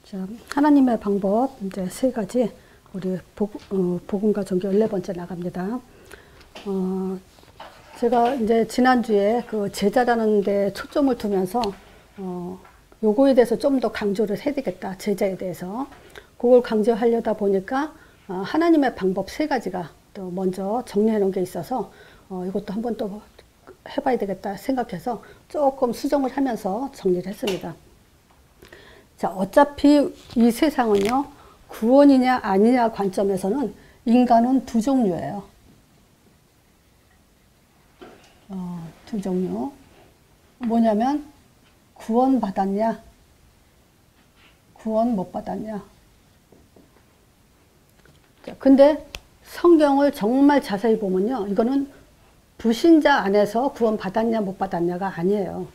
자, 하나님의 방법 이제 세 가지 우리 복음과 종교 14번째 나갑니다. 제가 이제 지난주에 그 제자라는 데 초점을 두면서 요거에 대해서 좀 더 강조를 해야 되겠다. 제자에 대해서. 그걸 강조하려다 보니까 하나님의 방법 세 가지가 또 먼저 정리해 놓은 게 있어서 이것도 한번 또 해봐야 되겠다 생각해서 조금 수정을 하면서 정리를 했습니다. 자, 어차피 이 세상은요, 구원이냐 아니냐 관점에서는 인간은 두 종류예요. 두 종류. 뭐냐면 구원 받았냐, 구원 못 받았냐. 자, 근데 성경을 정말 자세히 보면요, 이거는 불신자 안에서 구원 받았냐 못 받았냐가 아니에요.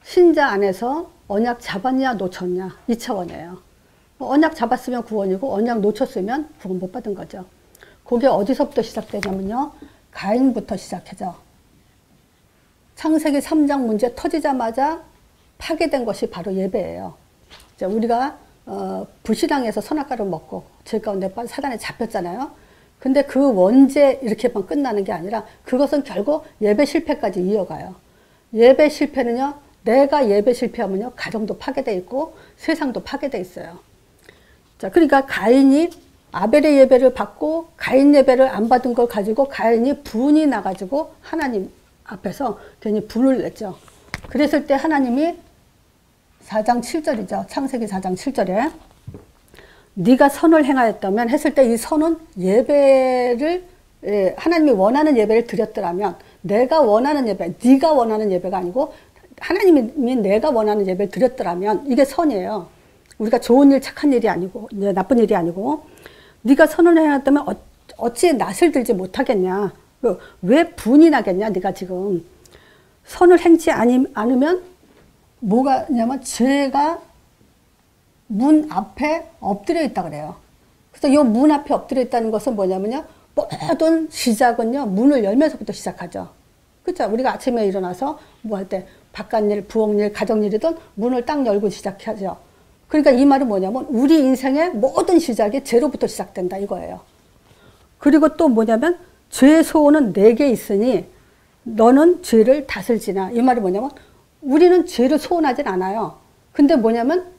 신자 안에서 언약 잡았냐 놓쳤냐 이 차원이에요. 언약 잡았으면 구원이고 언약 놓쳤으면 구원 못 받은 거죠. 그게 어디서부터 시작되냐면요, 가인부터 시작해죠. 창세기 3장 문제 터지자마자 파괴된 것이 바로 예배예요. 우리가 불신앙에서 선악과를 먹고 죄 가운데 사단에 잡혔잖아요. 근데 그 원죄 이렇게만 끝나는 게 아니라 그것은 결국 예배 실패까지 이어가요. 예배 실패는요, 내가 예배 실패하면요, 가정도 파괴되어 있고 세상도 파괴되어 있어요. 자, 그러니까 가인이 아벨의 예배를 받고 가인 예배를 안 받은 걸 가지고 가인이 분이 나가지고 하나님 앞에서 괜히 분을 냈죠. 그랬을 때 하나님이 4장 7절이죠. 창세기 4장 7절에 네가 선을 행하였다면 했을 때 이 선은 예배를 하나님이 원하는 예배를 드렸더라면, 내가 원하는 예배, 네가 원하는 예배가 아니고 하나님이 내가 원하는 예배를 드렸더라면 이게 선이에요. 우리가 좋은 일, 착한 일이 아니고 나쁜 일이 아니고, 네가 선을 행했다면 어찌 낯을 들지 못하겠냐, 왜 분이 나겠냐. 네가 지금 선을 행치 않으면 뭐가 냐면 죄가 문 앞에 엎드려 있다 그래요. 그래서 이 문 앞에 엎드려 있다는 것은 뭐냐면요, 모든 시작은요 문을 열면서부터 시작하죠. 그렇죠? 우리가 아침에 일어나서 뭐 할 때 바깥일, 부엌일, 가정일이든 문을 딱 열고 시작하죠. 그러니까 이 말은 뭐냐면 우리 인생의 모든 시작이 죄로부터 시작된다 이거예요. 그리고 또 뭐냐면 죄의 소원은 내게 있으니 너는 죄를 다스리지나. 이 말이 뭐냐면 우리는 죄를 소원하진 않아요. 근데 뭐냐면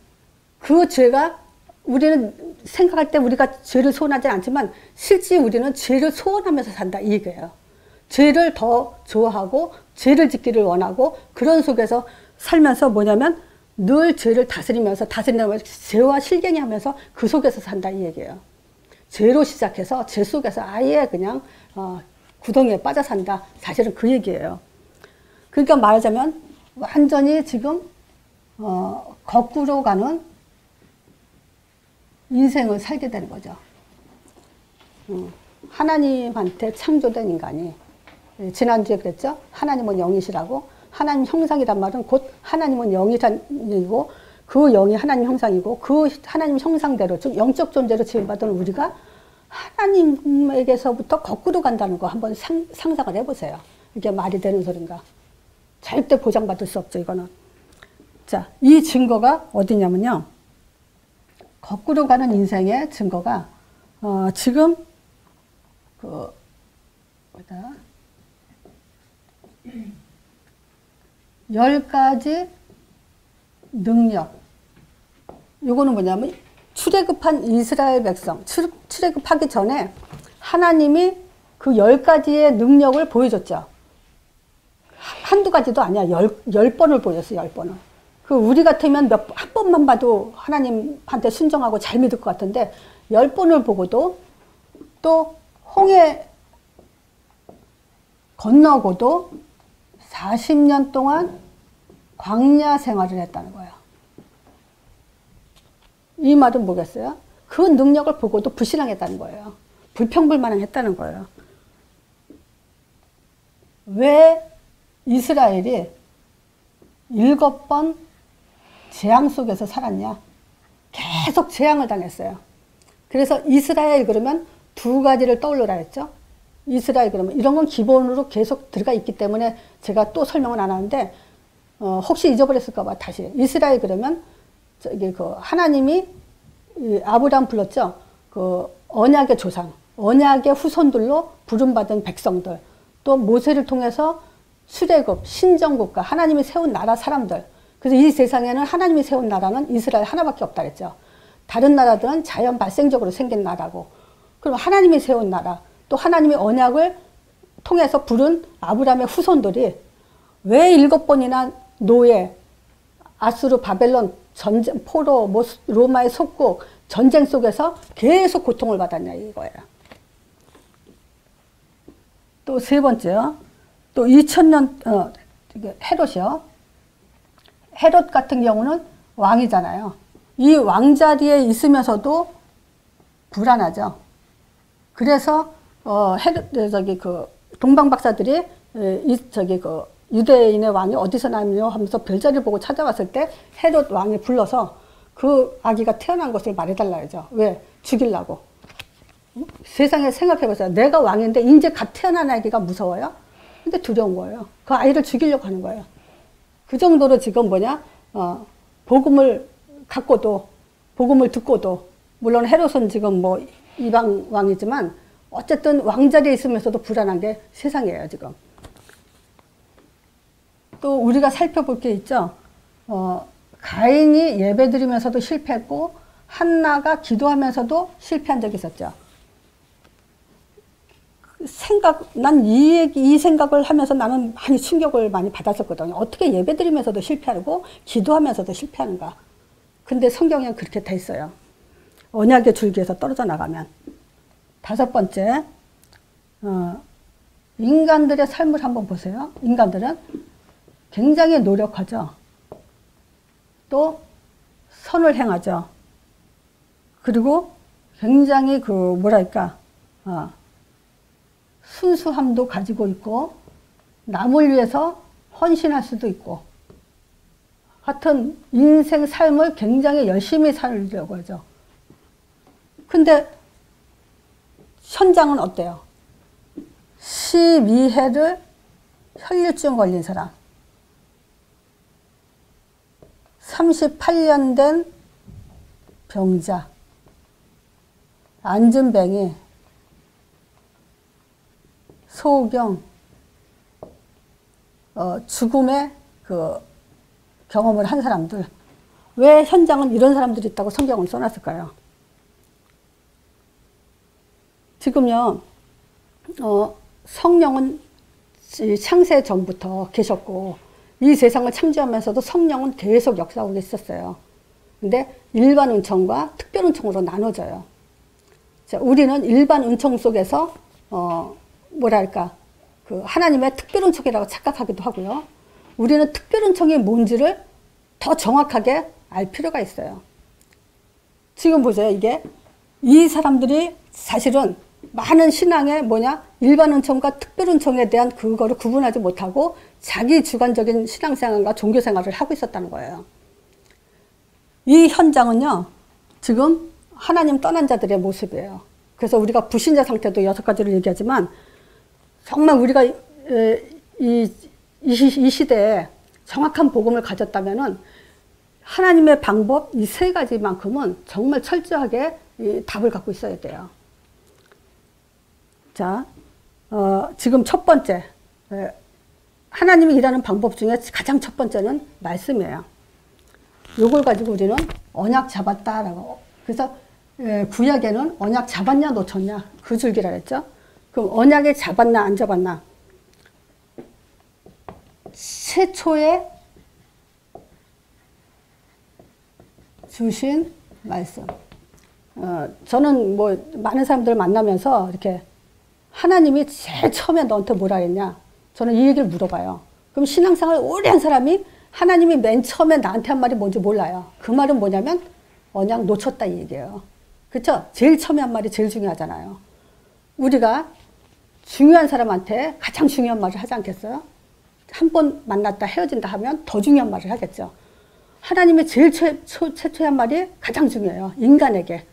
그 죄가, 우리는 생각할 때 우리가 죄를 소원하진 않지만 실제 우리는 죄를 소원하면서 산다 이 얘기예요. 죄를 더 좋아하고 죄를 짓기를 원하고 그런 속에서 살면서 뭐냐면 늘 죄를 다스리면서 죄와 실갱이 하면서 그 속에서 산다 이 얘기예요. 죄로 시작해서 죄 속에서 아예 그냥 구덩이에 빠져 산다. 사실은 그 얘기예요. 그러니까 말하자면 완전히 지금 거꾸로 가는 인생을 살게 되는 거죠. 하나님한테 창조된 인간이, 지난주에 그랬죠. 하나님은 영이시라고. 하나님 형상이란 말은 곧 하나님은 영이란 얘기고, 그 영이 하나님 형상이고, 그 하나님 형상대로, 즉 영적 존재로 지음받은 우리가 하나님에게서부터 거꾸로 간다는 거 한번 상상을 해보세요. 이게 말이 되는 소린가. 절대 보장받을 수 없죠, 이거는. 자, 이 증거가 어디냐면요, 거꾸로 가는 인생의 증거가 지금 뭐다, 10가지 능력. 요거는 뭐냐면 출애굽한 이스라엘 백성, 출애굽하기 전에 하나님이 그 10가지의 능력을 보여줬죠. 한두 가지도 아니야. 10번을 보였어요. 10번을. 그 우리 같으면 한 번만 봐도 하나님한테 순종하고 잘 믿을 것 같은데 10번을 보고도, 또 홍해 건너고도 40년 동안 광야 생활을 했다는 거예요. 이 말은 뭐겠어요? 그 능력을 보고도 불신앙했다는 거예요. 불평불만했다는 거예요. 왜 이스라엘이 7번 재앙 속에서 살았냐? 계속 재앙을 당했어요. 그래서 이스라엘 그러면 두 가지를 떠올려라 했죠. 이스라엘 그러면 이런 건 기본으로 계속 들어가 있기 때문에 제가 또 설명은 안 하는데 혹시 잊어버렸을까 봐 다시. 이스라엘 그러면 저기 그 하나님이 이 아브라함 불렀죠. 그 언약의 조상, 언약의 후손들로 부름받은 백성들, 또 모세를 통해서 수레국, 신정국가, 하나님이 세운 나라 사람들. 그래서 이 세상에는 하나님이 세운 나라는 이스라엘 하나밖에 없다 그랬죠. 다른 나라들은 자연 발생적으로 생긴 나라고. 그럼 하나님이 세운 나라, 또 하나님의 언약을 통해서 부른 아브라함의 후손들이 왜 7번이나 노예, 아수르, 바벨론, 전쟁, 포로, 로마의 속국, 전쟁 속에서 계속 고통을 받았냐 이거예요. 또 세 번째요. 또 2000년 헤롯이요. 헤롯 같은 경우는 왕이잖아요. 이 왕자리에 있으면서도 불안하죠. 그래서 저기 그 동방 박사들이 저기 그 유대인의 왕이 어디서 나며 하면서 별자리를 보고 찾아왔을 때 헤롯 왕이 불러서 그 아기가 태어난 것을 말해달라 하죠. 왜? 죽이려고. 세상에 생각해보세요. 내가 왕인데 이제 갓 태어난 아기가 무서워요? 근데 두려운 거예요. 그 아이를 죽이려고 하는 거예요. 그 정도로 지금 복음을 갖고도, 복음을 듣고도, 물론 헤롯은 지금 뭐 이방 왕이지만 어쨌든 왕자리에 있으면서도 불안한 게 세상이에요, 지금. 또 우리가 살펴볼 게 있죠. 가인이 예배드리면서도 실패했고, 한나가 기도하면서도 실패한 적이 있었죠. 난 이 생각을 하면서 나는 많이 충격을 많이 받았었거든요. 어떻게 예배드리면서도 실패하고 기도하면서도 실패하는가. 근데 성경에는 그렇게 돼 있어요. 언약의 줄기에서 떨어져 나가면. 5번째, 인간들의 삶을 한번 보세요. 인간들은 굉장히 노력하죠. 또 선을 행하죠. 그리고 굉장히 순수함도 가지고 있고, 남을 위해서 헌신할 수도 있고, 하여튼 인생 삶을 굉장히 열심히 살려고 하죠. 근데 현장은 어때요? 12해를 혈류증 걸린 사람, 38년 된 병자, 안진뱅이, 소경, 죽음의 그 경험을 한 사람들. 왜 현장은 이런 사람들이 있다고 성경은 써놨을까요? 지금요, 성령은 창세 전부터 계셨고, 이 세상을 창조하면서도 성령은 계속 역사하고 있었어요. 근데 일반 은총과 특별 은총으로 나눠져요. 자, 우리는 일반 은총 속에서, 그 하나님의 특별 은총이라고 착각하기도 하고요. 우리는 특별 은총이 뭔지를 더 정확하게 알 필요가 있어요. 지금 보세요. 이 사람들이 사실은 많은 신앙의 일반 은총과 특별 은총에 대한 그거를 구분하지 못하고 자기 주관적인 신앙생활과 종교생활을 하고 있었다는 거예요. 이 현장은요, 지금 하나님 떠난 자들의 모습이에요. 그래서 우리가 불신자 상태도 6가지를 얘기하지만, 정말 우리가 이 시대에 정확한 복음을 가졌다면은 하나님의 방법 이 3가지만큼은 정말 철저하게 답을 갖고 있어야 돼요. 자, 지금 첫 번째, 하나님이 일하는 방법 중에 가장 첫 번째는 말씀이에요. 요걸 가지고 우리는 언약 잡았다라고. 그래서 구약에는 언약 잡았냐 놓쳤냐 그 줄기라 했죠. 그럼 언약에 잡았나 안 잡았나. 최초에 주신 말씀. 저는 많은 사람들을 만나면서 이렇게 하나님이 제일 처음에 너한테 뭐라 했냐. 저는 이 얘기를 물어봐요. 그럼 신앙생활 오래 한 사람이 하나님이 맨 처음에 나한테 한 말이 뭔지 몰라요. 그 말은 뭐냐면 언약 놓쳤다 이 얘기예요. 그렇죠? 제일 처음에 한 말이 제일 중요하잖아요. 우리가 중요한 사람한테 가장 중요한 말을 하지 않겠어요? 한 번 만났다 헤어진다 하면 더 중요한 말을 하겠죠. 하나님의 제일 최초의 한 말이 가장 중요해요. 인간에게.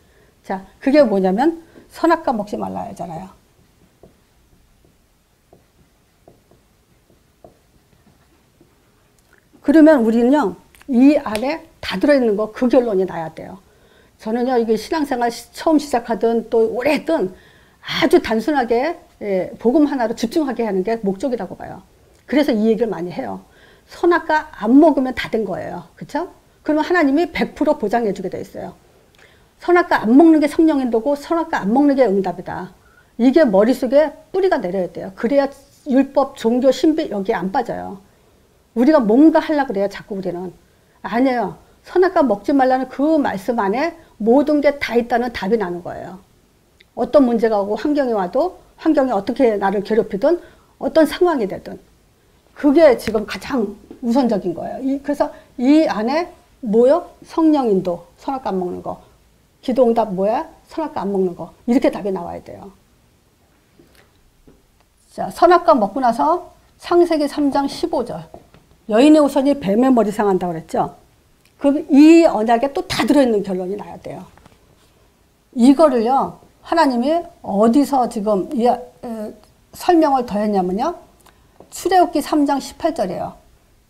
자, 그게 뭐냐면 선악과 먹지 말라 하잖아요. 그러면 우리는요, 이 안에 다 들어있는 거 그 결론이 나야 돼요. 저는요 이게 신앙생활 처음 시작하든 또 오래 했든 아주 단순하게 복음 하나로 집중하게 하는 게 목적이라고 봐요. 그래서 이 얘기를 많이 해요. 선악과 안 먹으면 다 된 거예요. 그렇죠? 그러면 하나님이 100% 보장해 주게 돼 있어요. 선악과 안 먹는 게 성령인도고 선악과 안 먹는 게 응답이다. 이게 머릿속에 뿌리가 내려야 돼요. 그래야 율법, 종교, 신비 여기에 안 빠져요. 우리가 뭔가 하려고 그래요. 자꾸 우리는. 아니에요. 선악과 먹지 말라는 그 말씀 안에 모든 게 다 있다는 답이 나는 거예요. 어떤 문제가 오고 환경이 와도 환경이 어떻게 나를 괴롭히든 어떤 상황이 되든 그게 지금 가장 우선적인 거예요. 그래서 이 안에 뭐요? 성령 인도, 선악과 안 먹는 거. 기도응답 뭐야? 선악과 안 먹는 거. 이렇게 답이 나와야 돼요. 자, 선악과 먹고 나서 창세기 3장 15절. 여인의 후손이 뱀의 머리 상한다고 그랬죠? 그럼 이 언약에 또 다 들어있는 결론이 나야 돼요. 이거를요, 하나님이 어디서 지금 설명을 더했냐면요. 출애굽기 3장 18절이에요.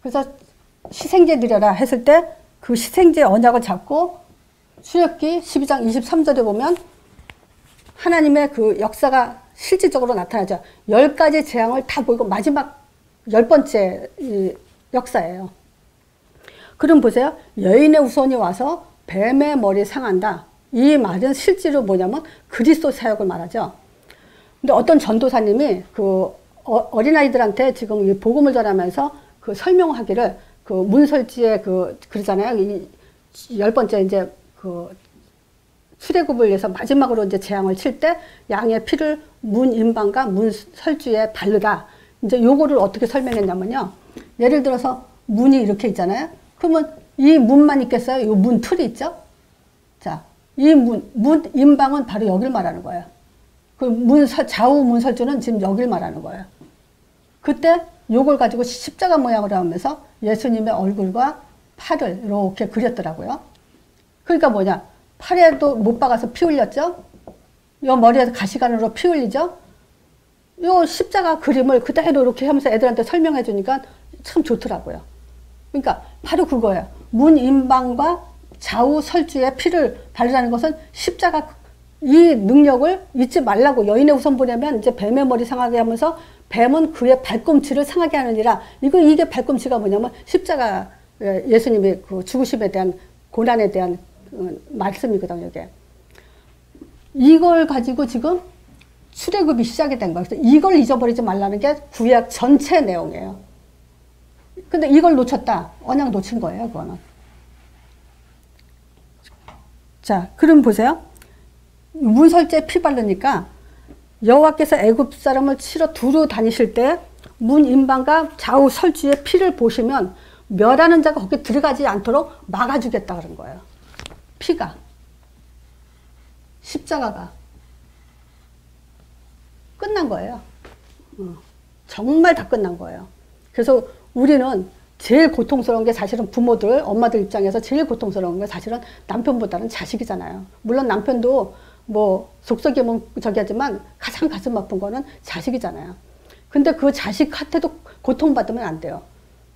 그래서 희생제 드려라 했을 때 그 희생제 언약을 잡고 출애굽기 12장 23절에 보면 하나님의 그 역사가 실질적으로 나타나죠. 10가지 재앙을 다 보이고 마지막 10번째 역사예요. 그럼 보세요. 여인의 후손이 와서 뱀의 머리 상한다. 이 말은 실제로 뭐냐면 그리스도 사역을 말하죠. 근데 어떤 전도사님이 그 어린아이들한테 지금 이 복음을 전하면서 그 설명하기를 그 문설지에 그러잖아요. 이 10번째 이제 그 출애굽을 위해서 마지막으로 이제 재앙을 칠 때 양의 피를 문 임방과 문 설주에 바르다. 이제 요거를 어떻게 설명했냐면요. 예를 들어서 문이 이렇게 있잖아요. 그러면 이 문만 있겠어요? 요 문 틀이 있죠? 자, 이 문 임방은 바로 여길 말하는 거예요. 그 좌우 문설주는 지금 여길 말하는 거예요. 그때 요걸 가지고 십자가 모양으로 하면서 예수님의 얼굴과 팔을 이렇게 그렸더라고요. 그러니까 뭐냐? 팔에도 못 박아서 피 흘렸죠? 요 머리에서 가시관으로 피 흘리죠? 요 십자가 그림을 그대로 이렇게 하면서 애들한테 설명해 주니까 참 좋더라고요. 그러니까 바로 그거예요. 문 임방과 좌우 설주에 피를 바르라는 것은 십자가 이 능력을 잊지 말라고. 여인의 후손 보내면 이제 뱀의 머리 상하게 하면서 뱀은 그의 발꿈치를 상하게 하느니라. 이게 발꿈치가 뭐냐면 십자가 예수님의 그 죽으심에 대한 고난에 대한 말씀이거든요. 이게. 이걸 가지고 지금 출애굽이 시작이 된 거예요. 그래서 이걸 잊어버리지 말라는 게 구약 전체 내용이에요. 근데 이걸 놓쳤다. 언약 놓친 거예요. 그거는. 자, 그럼 보세요. 문설주에 피 바르니까 여호와께서 애굽 사람을 치러 두루 다니실 때 문 임방과 좌우 설주에 피를 보시면 멸하는 자가 거기 들어가지 않도록 막아주겠다 그런 거예요. 피가. 십자가가. 끝난 거예요. 정말 다 끝난 거예요. 그래서 우리는 제일 고통스러운 게 사실은 부모들, 엄마들 입장에서 제일 고통스러운 게 사실은 남편보다는 자식이잖아요. 물론 남편도 뭐 속썩이면 저기 하지만 가장 가슴 아픈 거는 자식이잖아요. 근데 그 자식한테도 고통받으면 안 돼요.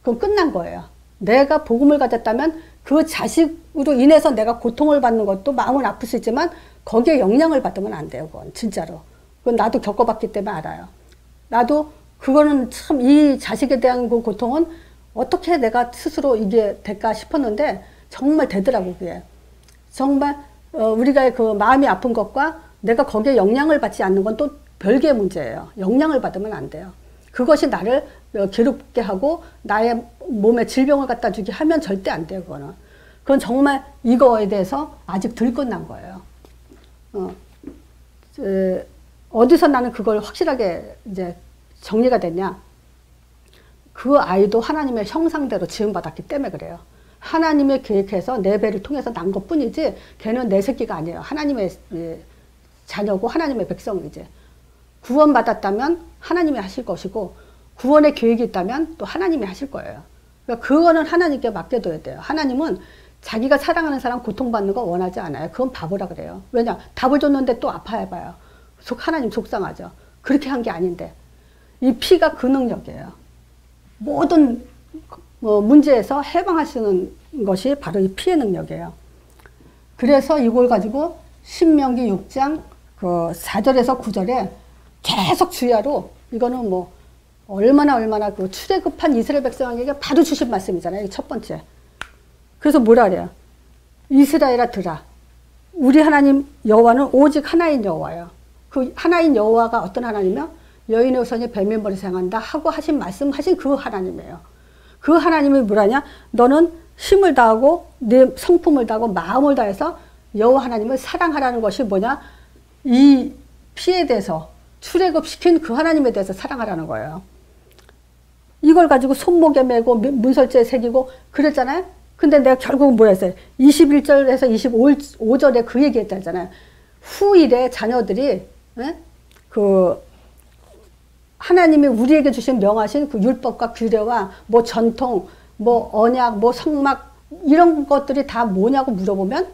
그건 끝난 거예요. 내가 복음을 가졌다면 그 자식으로 인해서 내가 고통을 받는 것도 마음은 아플 수 있지만 거기에 영향을 받으면 안 돼요. 그건 진짜로. 그건 나도 겪어봤기 때문에 알아요. 나도 그거는 참 이 자식에 대한 그 고통은 어떻게 내가 스스로 이게 될까 싶었는데 정말 되더라고 그게. 정말 우리가 그 마음이 아픈 것과 내가 거기에 영향을 받지 않는 건 또 별개의 문제예요. 영향을 받으면 안 돼요. 그것이 나를 괴롭게 하고 나의 몸에 질병을 갖다 주게 하면 절대 안 돼요. 그건 정말 이거에 대해서 아직 덜 끝난 거예요. 어디서 나는 그걸 확실하게 이제 정리가 됐냐? 그 아이도 하나님의 형상대로 지음받았기 때문에 그래요. 하나님의 계획해서 내 배를 통해서 난 것뿐이지 걔는 내 새끼가 아니에요. 하나님의 자녀고 하나님의 백성이지. 구원받았다면 하나님이 하실 것이고 구원의 계획이 있다면 또 하나님이 하실 거예요. 그러니까 그거는 하나님께 맡겨둬야 돼요. 하나님은 자기가 사랑하는 사람 고통받는 거 원하지 않아요. 그건 바보라 그래요. 왜냐? 답을 줬는데 또 아파해봐요. 하나님 속상하죠. 그렇게 한 게 아닌데. 이 피가 그 능력이에요. 모든 문제에서 해방하시는 것이 바로 이 피의 능력이에요. 그래서 이걸 가지고 신명기 6장 그 4절에서 9절에 계속 주야로 이거는 뭐 얼마나 그 출애굽한 이스라엘 백성에게 바로 주신 말씀이잖아요. 첫 번째. 그래서 뭐라 그래요? 이스라엘아 들으라. 우리 하나님 여호와는 오직 하나인 여호와예요. 그 하나인 여호와가 어떤 하나님이요? 여인의 후손이 뱀의 머리를 향한다 하고 말씀하신 그 하나님이에요. 그 하나님이 뭐라냐? 너는 힘을 다하고 내 성품을 다하고 마음을 다해서 여호와 하나님을 사랑하라는 것이 뭐냐? 이 피에 대해서 출애굽시킨 그 하나님에 대해서 사랑하라는 거예요. 이걸 가지고 손목에 메고 문설주에 새기고 그랬잖아요. 근데 내가 결국은 뭐라 했어요? 21절에서 25절에 그 얘기 했잖아요. 후일에 자녀들이 그 하나님이 우리에게 주신 명하신 그 율법과 규례와 뭐 전통, 뭐 언약, 뭐 성막 이런 것들이 다 뭐냐고 물어보면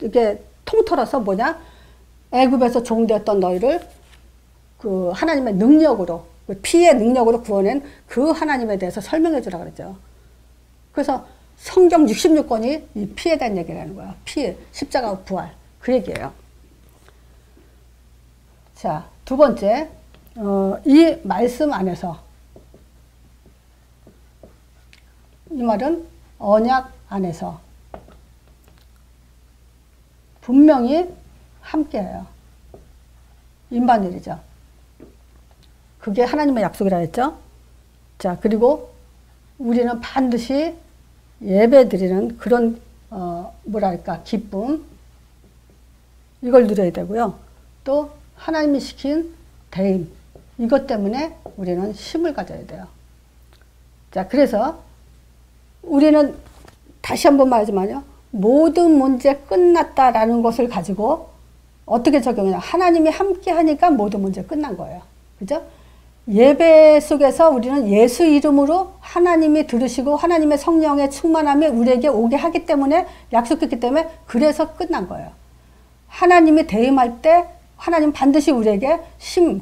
이게 통틀어서 뭐냐? 애굽에서 종되었던 너희를 그 하나님의 능력으로 피의 능력으로 구원한 그 하나님에 대해서 설명해 주라 그랬죠. 그래서 성경 66권이 이 피에 대한 얘기라는 거야. 피, 십자가 부활 그 얘기예요. 자, 두 번째 이 말씀 안에서 이 말은 언약 안에서 분명히 함께해요. 임마누엘이죠. 그게 하나님의 약속이라 했죠. 자, 그리고 우리는 반드시 예배 드리는 그런 뭐랄까 기쁨 이걸 누려야 되고요. 또 하나님이 시킨 대임 이것 때문에 우리는 힘을 가져야 돼요. 자, 그래서 우리는 다시 한번 말하지만요. 모든 문제 끝났다라는 것을 가지고 어떻게 적용해요? 하나님이 함께 하니까 모든 문제 끝난 거예요. 그죠? 예배 속에서 우리는 예수 이름으로 하나님이 들으시고 하나님의 성령의 충만함이 우리에게 오게 하기 때문에 약속했기 때문에 그래서 끝난 거예요. 하나님이 대임할 때 하나님 반드시 우리에게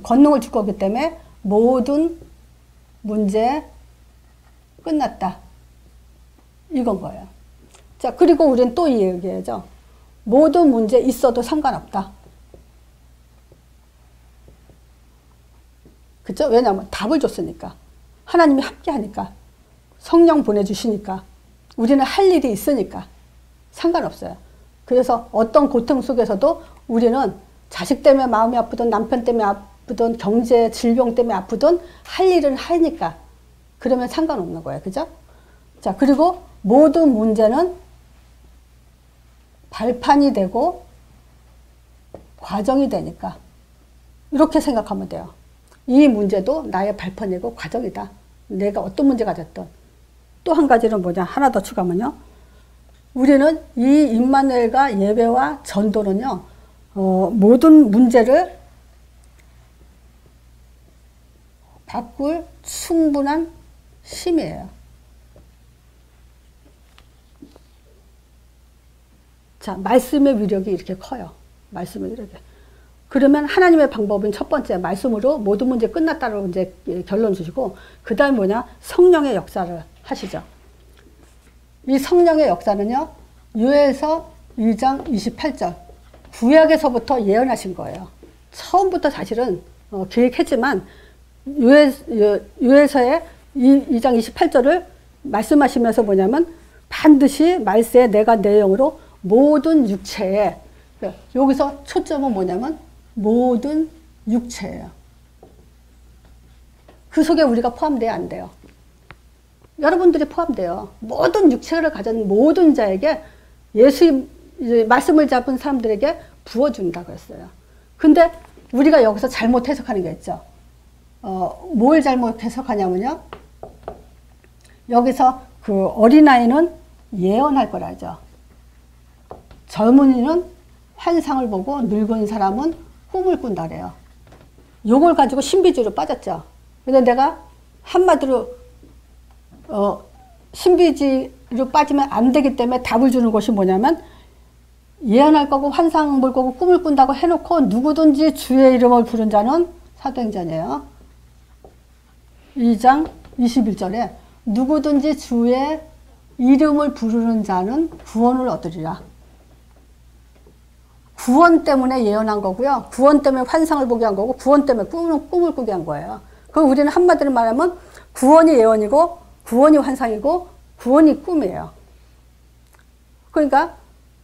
권능을 줄 거기 때문에 모든 문제 끝났다. 이건 거예요. 자, 그리고 우리는 또 이 얘기하죠. 모든 문제 있어도 상관없다. 그죠? 왜냐하면 답을 줬으니까. 하나님이 함께 하니까. 성령 보내주시니까. 우리는 할 일이 있으니까. 상관없어요. 그래서 어떤 고통 속에서도 우리는 자식 때문에 마음이 아프든 남편 때문에 아프든 경제 질병 때문에 아프든 할 일은 하니까. 그러면 상관없는 거예요. 그죠? 자, 그리고 모든 문제는 발판이 되고 과정이 되니까. 이렇게 생각하면 돼요. 이 문제도 나의 발판이고 과정이다. 내가 어떤 문제가 됐든. 또 한 가지는 뭐냐. 하나 더 추가하면요. 우리는 이 임마누엘과 예배와 전도는요. 모든 문제를 바꿀 충분한 힘이에요. 자, 말씀의 위력이 이렇게 커요. 말씀의 위력이. 그러면 하나님의 방법은 첫 번째 말씀으로 모든 문제 끝났다고 이제 결론 주시고 그 다음 뭐냐 성령의 역사를 하시죠. 이 성령의 역사는요 요엘서 2장 28절 구약에서부터 예언하신 거예요. 처음부터 사실은 계획했지만 요엘서의 2장 28절을 말씀하시면서 뭐냐면 반드시 말세에 내가 내 영으로 모든 육체에 여기서 초점은 뭐냐면 모든 육체예요. 그 속에 우리가 포함돼야 안 돼요. 여러분들이 포함돼요. 모든 육체를 가진 모든 자에게 예수 말씀을 잡은 사람들에게 부어준다고 했어요. 근데 우리가 여기서 잘못 해석하는 게 있죠. 뭘 잘못 해석하냐면요. 여기서 그 어린아이는 예언할 거라죠. 젊은이는 환상을 보고 늙은 사람은 꿈을 꾼다 그래요. 요걸 가지고 신비주의로 빠졌죠. 근데 내가 한마디로 신비주의로 빠지면 안 되기 때문에 답을 주는 것이 뭐냐면 예언할 거고 환상 볼 거고 꿈을 꾼다고 해놓고 누구든지 주의 이름을 부른 자는 사도행전이에요. 2장 21절에 누구든지 주의 이름을 부르는 자는 구원을 얻으리라. 구원 때문에 예언한 거고요. 구원 때문에 환상을 보게 한 거고, 구원 때문에 꿈을 꾸게 한 거예요. 그럼 우리는 한마디로 말하면 구원이 예언이고, 구원이 환상이고, 구원이 꿈이에요. 그러니까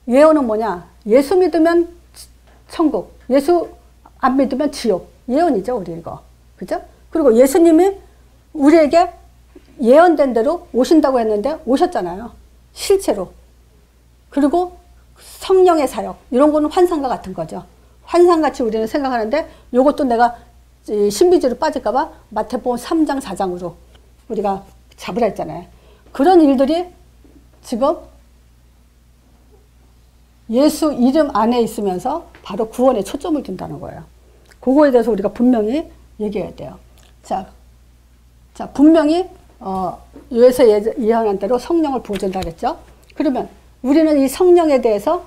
예언은 뭐냐? 예수 믿으면 천국, 예수 안 믿으면 지옥. 예언이죠, 우리 이거. 그죠? 그리고 예수님이 우리에게 예언된 대로 오신다고 했는데 오셨잖아요. 실제로. 그리고 성령의 사역, 이런 거는 환상과 같은 거죠. 환상같이 우리는 생각하는데, 요것도 내가 신비주의로 빠질까봐 마태복음 3장 4장으로 우리가 잡으라 했잖아요. 그런 일들이 지금 예수 이름 안에 있으면서 바로 구원에 초점을 둔다는 거예요. 그거에 대해서 우리가 분명히 얘기해야 돼요. 자, 분명히 요에서 예언한 대로 성령을 부어준다 그랬죠. 그러면 우리는 이 성령에 대해서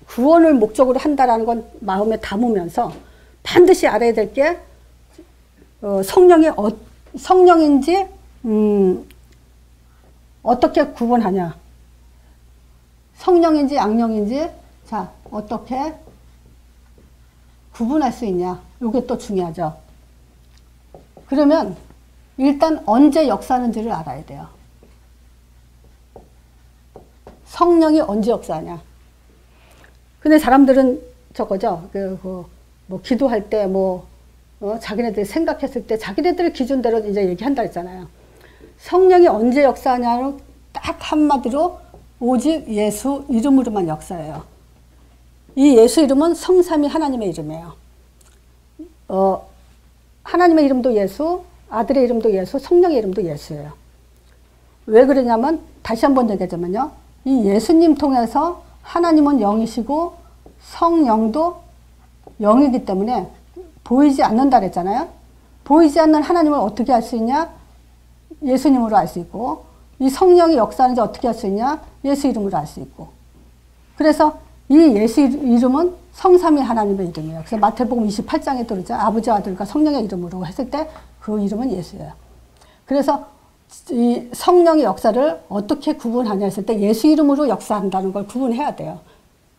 구원을 목적으로 한다라는 건 마음에 담으면서 반드시 알아야 될 게 성령인지 어떻게 구분하냐, 성령인지 악령인지 자 어떻게 구분할 수 있냐, 이게 또 중요하죠. 그러면 일단 언제 역사하는지를 알아야 돼요. 성령이 언제 역사하냐. 근데 사람들은 저거죠. 뭐 기도할 때 자기네들이 생각했을 때 자기네들 기준대로 이제 얘기한다 했잖아요. 성령이 언제 역사하냐는 딱 한마디로 오직 예수 이름으로만 역사해요. 이 예수 이름은 성삼위 하나님의 이름이에요. 하나님의 이름도 예수, 아들의 이름도 예수, 성령의 이름도 예수예요. 왜 그러냐면 다시 한번 얘기하자면요. 이 예수님 통해서 하나님은 영이시고 성령도 영이기 때문에 보이지 않는다 그랬잖아요. 보이지 않는 하나님을 어떻게 알 수 있냐? 예수님으로 알 수 있고, 이 성령이 역사하는지 어떻게 할 수 있냐? 예수 이름으로 알 수 있고. 그래서 이 예수 이름은 성삼위 하나님의 이름이에요. 그래서 마태복음 28장에 들어오죠. 아버지와 아들과 성령의 이름으로 했을 때 그 이름은 예수예요. 그래서 이 성령의 역사를 어떻게 구분하냐 했을 때 예수 이름으로 역사한다는 걸 구분해야 돼요.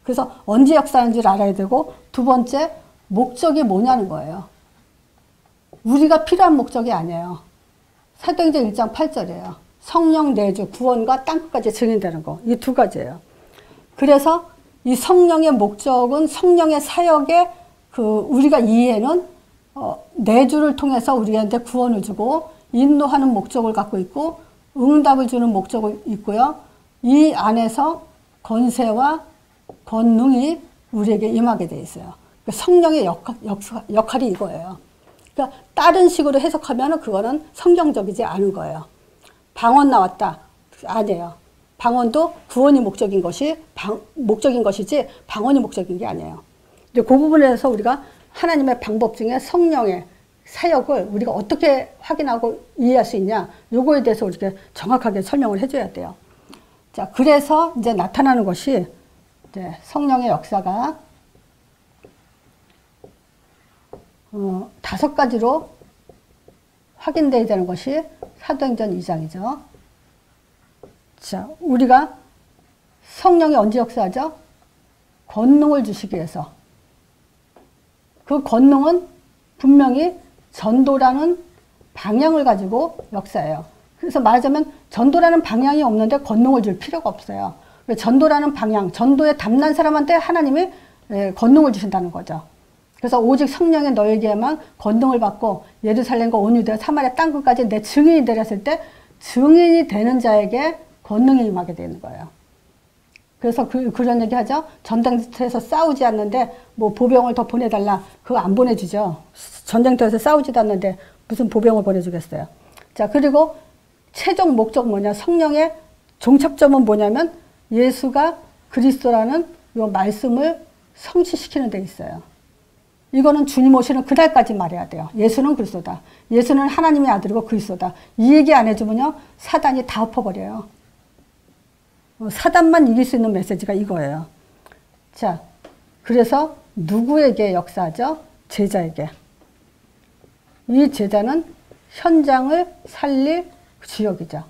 그래서 언제 역사하는지를 알아야 되고, 두 번째 목적이 뭐냐는 거예요. 우리가 필요한 목적이 아니에요. 사도행전 1장 8절이에요. 성령 내주 구원과 땅끝까지 증인되는 거. 이 두 가지예요. 그래서 이 성령의 목적은 성령의 사역에 우리가 이해는 내주를 통해서 우리한테 구원을 주고 인도하는 목적을 갖고 있고 응답을 주는 목적이 있고요. 이 안에서 권세와 권능이 우리에게 임하게 돼 있어요. 성령의 역할이 이거예요. 그러니까 다른 식으로 해석하면 그거는 성경적이지 않은 거예요. 방언 나왔다. 아니에요. 방언도 구원이 목적인 것이지 방언이 목적인 게 아니에요. 이제 그 부분에서 우리가 하나님의 방법 중에 성령의 사역을 우리가 어떻게 확인하고 이해할 수 있냐, 요거에 대해서 이렇게 정확하게 설명을 해줘야 돼요. 자, 그래서 이제 나타나는 것이 이제 성령의 역사가 5가지로 확인돼야 되는 것이 사도행전 2장이죠. 자, 우리가 성령이 언제 역사하죠? 권능을 주시기 위해서. 그 권능은 분명히 전도라는 방향을 가지고 역사해요. 그래서 말하자면 전도라는 방향이 없는데 권능을 줄 필요가 없어요. 전도라는 방향, 전도에 담난 사람한테 하나님이 권능을 주신다는 거죠. 그래서 오직 성령의 너에게만 권능을 받고 예루살렘과 온 유대와 사마리아 땅끝까지 내 증인이 되렸을 때 증인이 되는 자에게 권능이 임하게 되는 거예요. 그래서 그런 얘기 하죠. 전쟁터에서 싸우지 않는데 뭐 보병을 더 보내달라. 그거 안 보내주죠. 전쟁터에서 싸우지도 않는데 무슨 보병을 보내주겠어요. 자, 그리고 최종 목적 뭐냐. 성령의 종착점은 뭐냐면 예수가 그리스도라는 이 말씀을 성취시키는 데 있어요. 이거는 주님 오시는 그날까지 말해야 돼요. 예수는 그리스도다. 예수는 하나님의 아들이고 그리스도다. 이 얘기 안 해주면요. 사단이 다 엎어버려요. 사단만 이길 수 있는 메시지가 이거예요. 자, 그래서 누구에게 역사하죠? 제자에게. 이 제자는 현장을 살릴 주역이죠.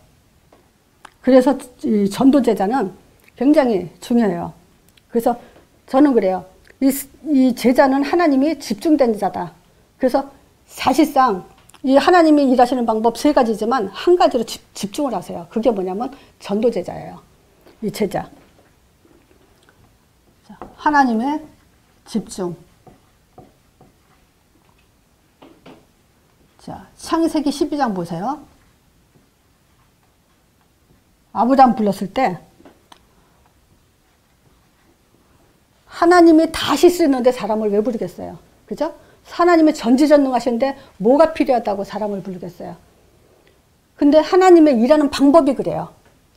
그래서 이 전도제자는 굉장히 중요해요. 그래서 저는 그래요. 이 제자는 하나님이 집중된 자다. 그래서 사실상 이 하나님이 일하시는 방법 세 가지지만 한 가지로 집중을 하세요. 그게 뭐냐면 전도제자예요. 이 제자. 자, 하나님의 집중. 자, 창세기 12장 보세요. 아브라함 불렀을 때 하나님이 다시 쓰는데 사람을 왜 부르겠어요? 그죠? 하나님이 전지전능하신데 뭐가 필요하다고 사람을 부르겠어요? 근데 하나님의 일하는 방법이 그래요.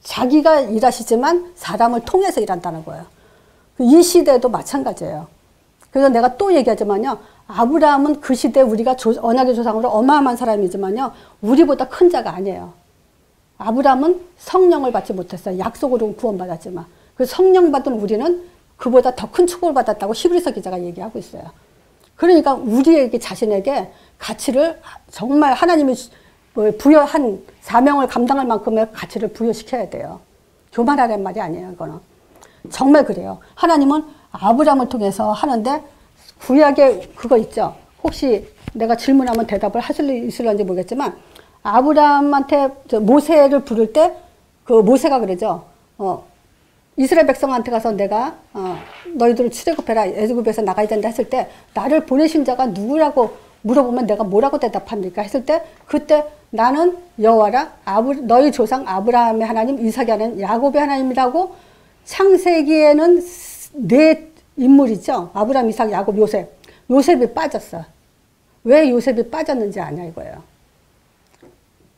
자기가 일하시지만 사람을 통해서 일한다는 거예요. 이 시대도 마찬가지예요. 그래서 내가 또 얘기하지만요. 아브라함은 그 시대 우리가 언약의 조상으로 어마어마한 사람이지만요. 우리보다 큰 자가 아니에요. 아브라함은 성령을 받지 못했어요. 약속으로 구원받았지만. 그 성령 받은 우리는 그보다 더 큰 축복을 받았다고 히브리서 기자가 얘기하고 있어요. 그러니까 우리에게 자신에게 가치를 정말 하나님이 부여한 사명을 감당할 만큼의 가치를 부여시켜야 돼요. 교만하란 말이 아니에요. 이거는. 정말 그래요. 하나님은 아브라함을 통해서 하는데 구약에 그거 있죠. 혹시 내가 질문하면 대답을 있을런지 모르겠지만 아브라함한테 모세를 부를 때 그 모세가 그러죠. 이스라엘 백성한테 가서 내가 너희들을 출애굽해라. 애굽에서 나가야 된다 했을 때 나를 보내신 자가 누구라고 물어보면 내가 뭐라고 대답합니까? 했을 때 그때 나는 여호와라 너희 조상 아브라함의 하나님, 이삭의 하나님, 야곱의 하나님이라고 창세기에는 네 인물이죠. 아브라함, 이삭, 야곱, 요셉. 요셉이 빠졌어. 왜 요셉이 빠졌는지 아냐 이거예요.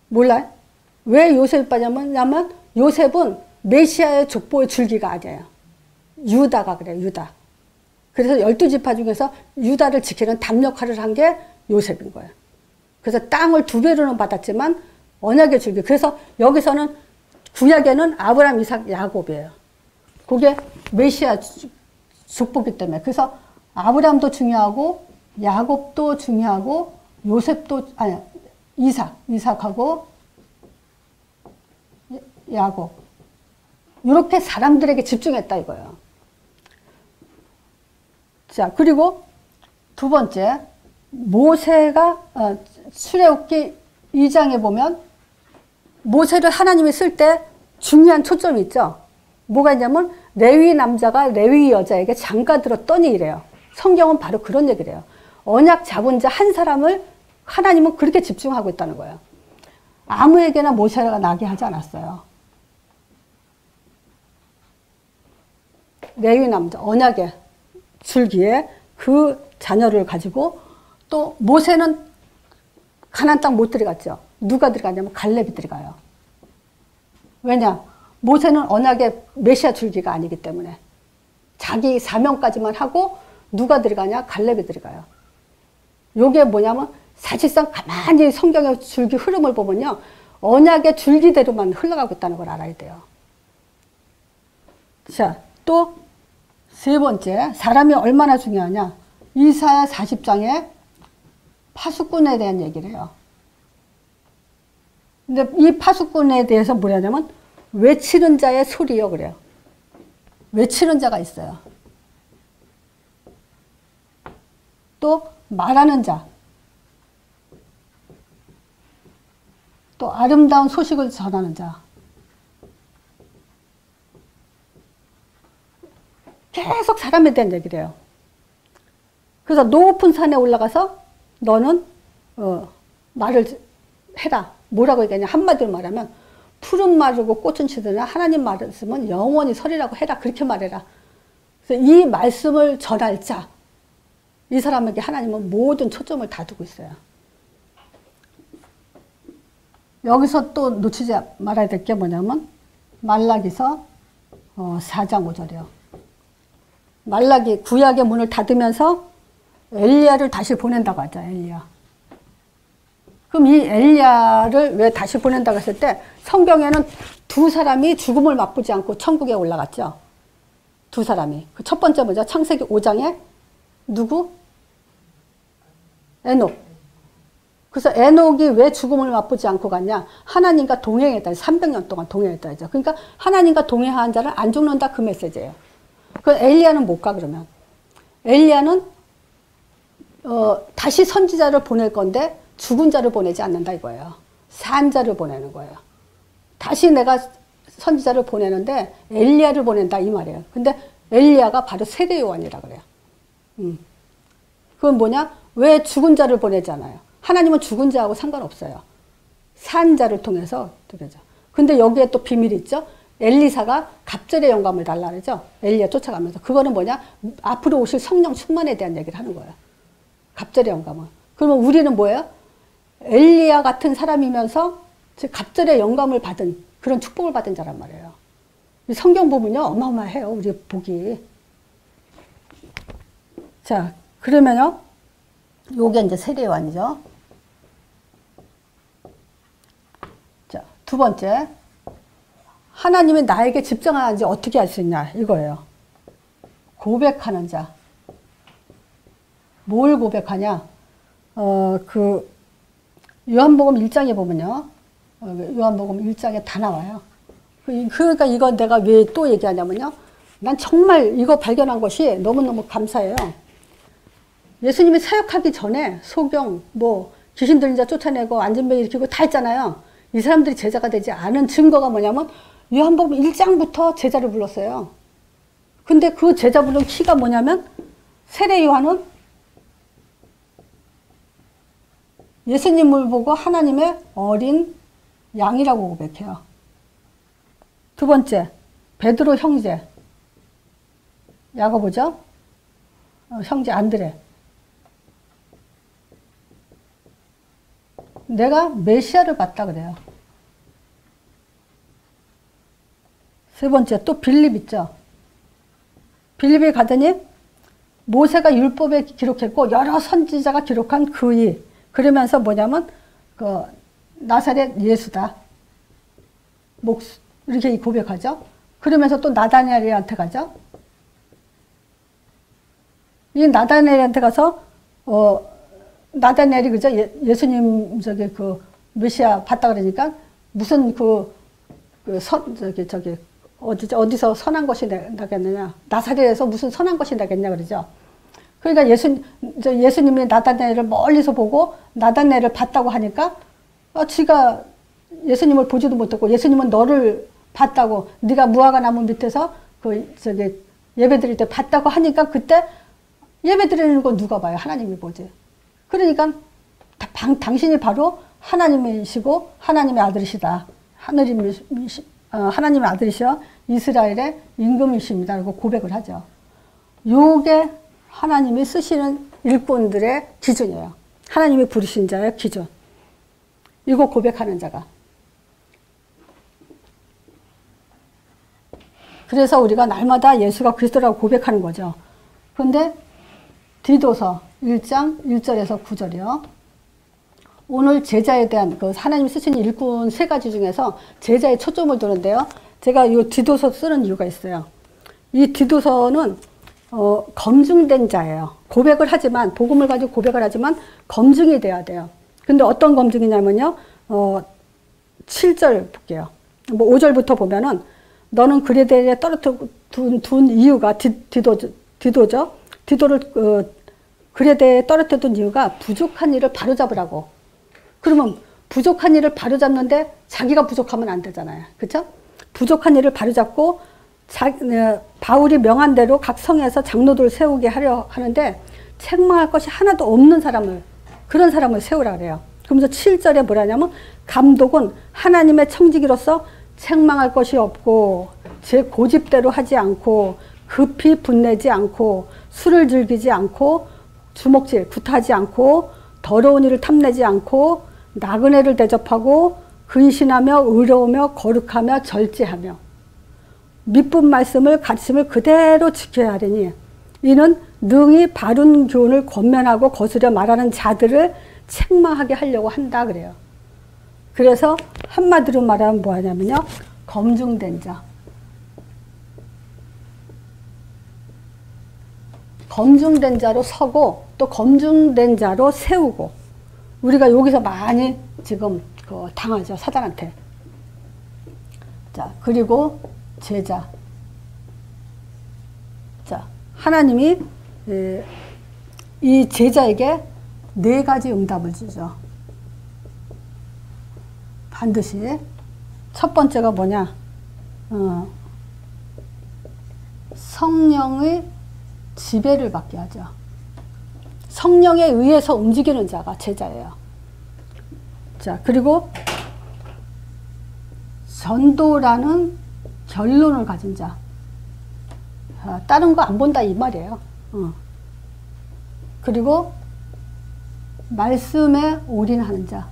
몰라요? 왜 요셉이 빠졌냐면 요셉은 메시아의 족보의 줄기가 아니에요. 유다가 그래요. 유다. 그래서 12지파 중에서 유다를 지키는 담 역할을 한 게 요셉인 거예요. 그래서 땅을 2배로는 받았지만 언약의 줄기. 그래서 여기서는 구약에는 아브라함, 이삭, 야곱이에요. 그게 메시아 족보기 때문에. 그래서 아브라함도 중요하고 야곱도 중요하고 요셉도 이삭하고 야곱. 이렇게 사람들에게 집중했다 이거예요. 자, 그리고 두 번째, 모세가 출애굽기 2장에 보면 모세를 하나님이 쓸 때 중요한 초점이 있죠. 뭐가 있냐면 레위 남자가 레위 여자에게 장가 들었더니 이래요. 성경은 바로 그런 얘기를 해요. 언약 잡은 자 한 사람을 하나님은 그렇게 집중하고 있다는 거예요. 아무에게나 모세가 나게 하지 않았어요. 레위 남자, 언약의 줄기에 그 자녀를 가지고 또 모세는 가나안 땅 못 들어갔죠. 누가 들어가냐면 갈렙이 들어가요. 왜냐? 모세는 언약의 메시아 줄기가 아니기 때문에 자기 사명까지만 하고 누가 들어가냐? 갈렙이 들어가요. 요게 뭐냐면 사실상 가만히 성경의 줄기 흐름을 보면요. 언약의 줄기대로만 흘러가고 있다는 걸 알아야 돼요. 자, 또 세 번째, 사람이 얼마나 중요하냐. 이사야 40장에 파수꾼에 대한 얘기를 해요. 근데 이 파수꾼에 대해서 뭐냐면 외치는 자의 소리요 그래요. 외치는 자가 있어요. 또 말하는 자. 또 아름다운 소식을 전하는 자. 계속 사람에 대한 얘기를 해요. 그래서 높은 산에 올라가서 너는 말을 해라. 뭐라고 얘기하냐. 한마디로 말하면 푸른 마르고 꽃은 시드나 하나님 말씀은 영원히 서리라고 해라. 그렇게 말해라. 그래서 이 말씀을 전할 자. 이 사람에게 하나님은 모든 초점을 다 두고 있어요. 여기서 또 놓치지 말아야 될 게 뭐냐면 말라기서 4장 5절이요. 말라기 구약의 문을 닫으면서 엘리야를 다시 보낸다고 하죠. 엘리야. 그럼 이 엘리야를 왜 다시 보낸다고 했을 때 성경에는 두 사람이 죽음을 맛보지 않고 천국에 올라갔죠. 두 사람이. 그 첫 번째 뭐죠? 창세기 5장에 누구? 에녹. 그래서 에녹이 왜 죽음을 맛보지 않고 갔냐? 하나님과 동행했다. 300년 동안 동행했다. 그러니까 하나님과 동행한 자는 안 죽는다. 그 메시지예요. 그 엘리야는 못 가, 그러면. 엘리야는 다시 선지자를 보낼 건데 죽은 자를 보내지 않는다 이거예요. 산 자를 보내는 거예요. 다시 내가 선지자를 보내는데 엘리야를 보낸다 이 말이에요. 근데 엘리야가 바로 세례 요한이라 그래요. 그건 뭐냐? 왜 죽은 자를 보내잖아요. 하나님은 죽은 자하고 상관없어요. 산 자를 통해서 그러죠. 근데 여기에 또 비밀이 있죠. 엘리사가 갑절의 영감을 달라 그러죠. 엘리야 쫓아가면서. 그거는 뭐냐? 앞으로 오실 성령 충만에 대한 얘기를 하는 거예요. 갑절의 영감은. 그러면 우리는 뭐예요? 엘리야 같은 사람이면서 갑절의 영감을 받은 그런 축복을 받은 자란 말이에요. 성경 보면요 어마어마해요. 우리 복이. 자 그러면요 요게 이제 세례 요한이죠. 자, 두 번째. 하나님이 나에게 집정하는지 어떻게 알 수 있냐 이거예요. 고백하는 자. 뭘 고백하냐? 그 요한복음 1장에 보면요. 요한복음 1장에 다 나와요. 그러니까 이건 내가 왜 또 얘기하냐면요. 난 정말 이거 발견한 것이 너무너무 감사해요. 예수님이 사역하기 전에 소경, 뭐 귀신 들린 자 쫓아내고 안진병 일으키고 다 했잖아요. 이 사람들이 제자가 되지 않은 증거가 뭐냐면 요한복음 1장부터 제자를 불렀어요. 근데 그 제자 부른 키가 뭐냐면 세례 요한은 예수님을 보고 하나님의 어린 양이라고 고백해요. 두 번째, 베드로 형제. 야고보죠? 형제 안드레. 내가 메시아를 봤다 그래요. 세 번째, 또 빌립 있죠? 빌립에 가더니 모세가 율법에 기록했고 여러 선지자가 기록한 그이. 그러면서 뭐냐면 그 나사렛 예수다. 이렇게 고백하죠. 그러면서 또 나다니엘한테 가죠. 이 나다니엘한테 가서 나다니엘이 그죠? 예수님 그 메시아 봤다 그러니까 무슨 어디서 선한 것이 나겠느냐? 나사렛에서 무슨 선한 것이 나겠냐 그러죠. 그러니까 예수님이 나다니엘을 멀리서 보고 나다니엘을 봤다고 하니까 지가 예수님을 보지도 못했고 예수님은 너를 봤다고 네가 무화과 나무 밑에서 예배 드릴 때 봤다고 하니까 그때 예배 드리는 건 누가 봐요? 하나님이 보지. 그러니까 당신이 바로 하나님이시고 하나님의 아들이시다. 하나님의 아들이시여 이스라엘의 임금이십니다. 라고 고백을 하죠. 요게 하나님이 쓰시는 일꾼들의 기준이에요. 하나님이 부르신 자의 기준. 이거 고백하는 자가. 그래서 우리가 날마다 예수가 그리스도라고 고백하는 거죠. 그런데 디도서 1장 1절에서 9절이요. 오늘 제자에 대한 그 하나님 쓰신 일꾼 세 가지 중에서 제자에 초점을 두는데요. 제가 이 디도서 쓰는 이유가 있어요. 이 디도서는 검증된 자예요. 고백을 하지만 복음을 가지고 고백을 하지만 검증이 돼야 돼요. 근데 어떤 검증이냐면요. 7절 볼게요. 뭐 5절부터 보면은 너는 그레데에 떨어뜨린 이유가 디도죠. 디도를 그레데에 떨어뜨린 이유가 부족한 일을 바로잡으라고. 그러면 부족한 일을 바로잡는데 자기가 부족하면 안 되잖아요. 그렇죠? 부족한 일을 바로잡고 바울이 명한 대로 각 성에서 장로들을 세우게 하려 하는데 책망할 것이 하나도 없는 사람을 그런 사람을 세우라 그래요. 그러면서 7절에 뭐라냐면 감독은 하나님의 청지기로서 책망할 것이 없고 제 고집대로 하지 않고 급히 분내지 않고 술을 즐기지 않고 주먹질 굿하지 않고 더러운 일을 탐내지 않고 나그네를 대접하고 근신하며 의로우며 거룩하며 절제하며 미쁜 말씀을 가르침을 그대로 지켜야 하리니 이는 능히 바른 교훈을 권면하고 거스려 말하는 자들을 책망하게 하려고 한다 그래요. 그래서 한마디로 말하면 뭐하냐면요. 검증된 자. 검증된 자로 서고 또 검증된 자로 세우고 우리가 여기서 많이 지금 당하죠. 사단한테. 자, 그리고 제자. 자, 하나님이 이 제자에게 4가지 응답을 주죠. 반드시. 첫 번째가 뭐냐? 성령의 지배를 받게 하죠. 성령에 의해서 움직이는 자가 제자예요. 자, 그리고 전도라는 결론을 가진 자. 다른 거 안 본다 이 말이에요. 그리고 말씀에 올인하는 자.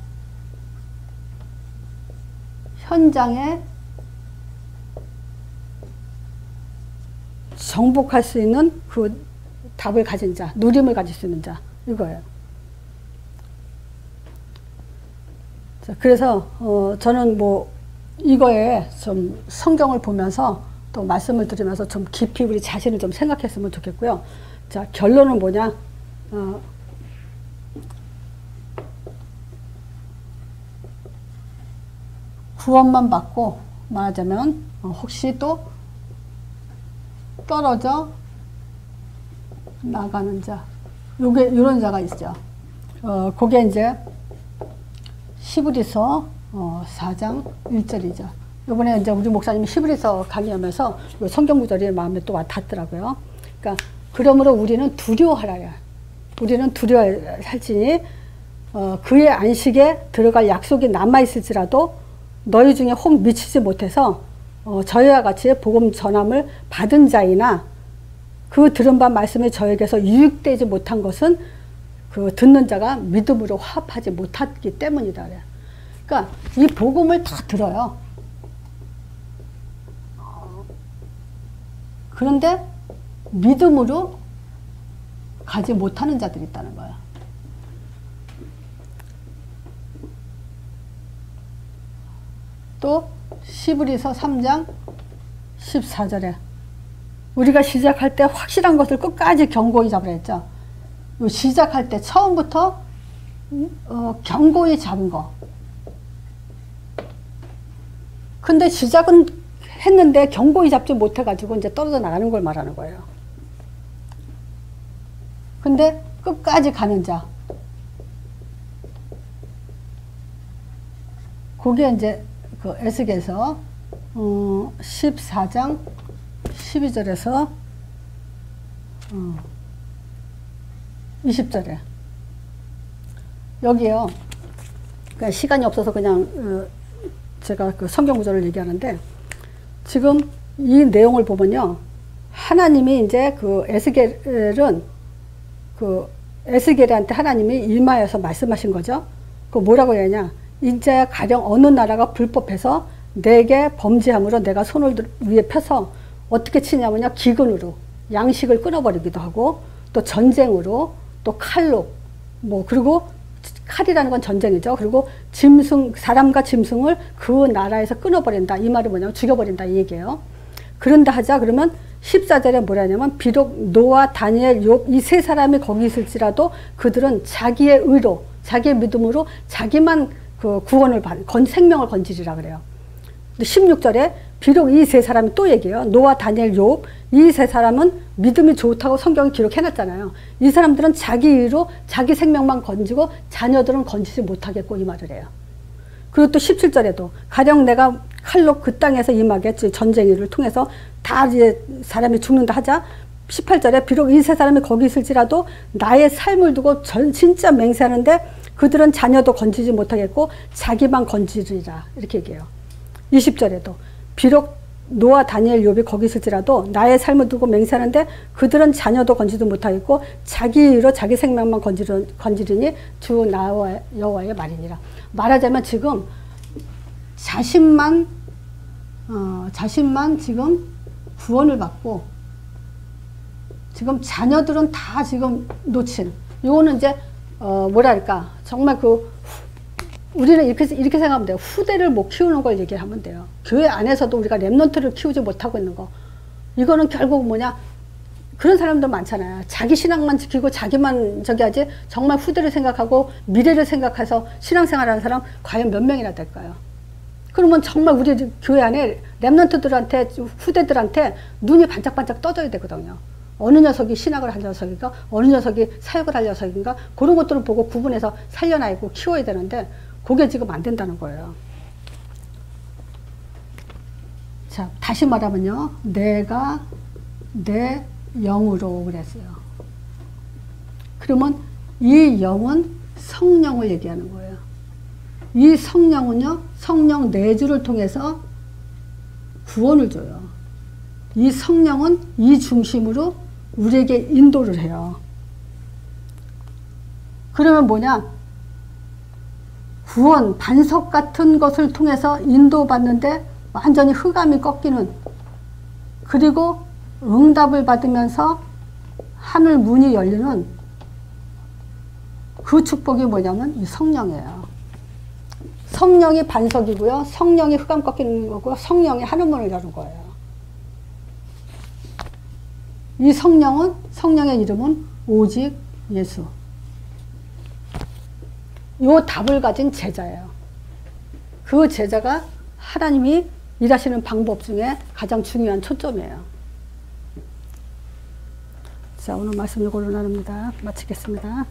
현장에 정복할 수 있는 그 답을 가진 자, 누림을 가질 수 있는 자, 이거예요. 자, 그래서 저는 뭐 이거에 좀 성경을 보면서 또 말씀을 들으면서 좀 깊이 우리 자신을 좀 생각했으면 좋겠고요. 자, 결론은 뭐냐? 구원만 받고 말하자면 혹시 또 떨어져 나가는 자, 요게 이런 자가 있죠. 그게 이제 히브리서 4장 1절이죠. 이번에 이제 우리 목사님이 히브리서 강의하면서 요 성경 구절이 마음에 또 와닿더라고요. 그러니까 그러므로 우리는 두려워하라야. 우리는 두려워할지니 그의 안식에 들어갈 약속이 남아 있을지라도 너희 중에 혹 미치지 못해서 저희와 같이 복음 전함을 받은 자이나 그 들은 바 말씀이 저에게서 유익되지 못한 것은 그 듣는 자가 믿음으로 화합하지 못하기 때문이다. 그러니까 이 복음을 다 들어요. 그런데 믿음으로 가지 못하는 자들이 있다는 거예요. 또 히브리서 3장 14절에 우리가 시작할 때 확실한 것을 끝까지 견고히 잡으라 했죠. 시작할 때 처음부터 견고히 잡은 거. 근데 시작은 했는데 견고히 잡지 못해가지고 이제 떨어져 나가는 걸 말하는 거예요. 근데 끝까지 가는 자. 그게 이제 그 에스겔서 14장 12절에서 20절에 여기요. 그러니까 시간이 없어서 그냥 제가 그 성경 구절을 얘기하는데 지금 이 내용을 보면요. 하나님이 이제 그 에스겔은 그 에스겔한테 하나님이 임하여서 말씀하신 거죠. 그 뭐라고 해야 하냐. 이제 가령 어느 나라가 불법해서 내게 범죄함으로 내가 손을 위에 펴서 어떻게 치냐면요. 기근으로 양식을 끊어버리기도 하고 또 전쟁으로 또 칼로 뭐 그리고 칼이라는 건 전쟁이죠. 그리고 짐승 사람과 짐승을 그 나라에서 끊어버린다. 이 말이 뭐냐면 죽여버린다 이 얘기예요. 그런다 하자 그러면 14절에 뭐라냐면 비록 노아 다니엘 욥 이 세 사람이 거기 있을지라도 그들은 자기의 의로 자기의 믿음으로 자기만 그 구원을 생명을 건지리라 그래요. 근데 16절에 비록 이 세 사람이 또 얘기해요. 노아 다니엘 욥 이 세 사람은 믿음이 좋다고 성경이 기록해놨잖아요. 이 사람들은 자기 의로 자기 생명만 건지고 자녀들은 건지지 못하겠고 이 말을 해요. 그리고 또 17절에도 가령 내가 칼로 그 땅에서 임하겠지 전쟁을 통해서 다 이제 사람이 죽는다 하자 18절에 비록 이 세 사람이 거기 있을지라도 나의 삶을 두고 진짜 맹세하는데 그들은 자녀도 건지지 못하겠고 자기만 건지리라 이렇게 얘기해요. 20절에도 비록 노아 다니엘 욥이 거기 있을지라도 나의 삶을 두고 맹세하는데 그들은 자녀도 건지지 못하겠고 자기 의로 자기 생명만 건지리니 주 나와 여호와의 말이니라. 말하자면 지금 자신만 지금 구원을 받고 지금 자녀들은 다 지금 놓친 요거는 이제 뭐랄까 정말 우리는 이렇게 생각하면 돼요. 후대를 못 키우는 걸 얘기하면 돼요. 교회 안에서도 우리가 렘넌트를 키우지 못하고 있는 거. 이거는 결국 뭐냐 그런 사람도 많잖아요. 자기 신앙만 지키고 자기만 저기 하지 정말 후대를 생각하고 미래를 생각해서 신앙생활하는 사람 과연 몇 명이나 될까요? 그러면 정말 우리 교회 안에 랩런트들한테 후대들한테 눈이 반짝반짝 떠져야 되거든요. 어느 녀석이 신학을 할 녀석인가, 어느 녀석이 사역을 할 녀석인가, 그런 것들을 보고 구분해서 살려놔고 키워야 되는데 그게 지금 안 된다는 거예요. 자, 다시 말하면요, 내가 내 영으로 그랬어요. 그러면 이 영은 성령을 얘기하는 거예요. 이 성령은요, 성령 내주를 통해서 구원을 줘요. 이 성령은 이 중심으로 우리에게 인도를 해요. 그러면 뭐냐? 구원, 반석 같은 것을 통해서 인도받는데 완전히 흑암이 꺾이는, 그리고 응답을 받으면서 하늘 문이 열리는 그 축복이 뭐냐면 이 성령이에요. 성령이 반석이고요. 성령이 흑암 꺾이는 거고 성령이 하늘 문을 여는 거예요. 이 성령은, 성령의 이름은 오직 예수. 요 답을 가진 제자예요. 그 제자가 하나님이 일하시는 방법 중에 가장 중요한 초점이에요. 자, 오늘 말씀 이걸로 나눕니다. 마치겠습니다.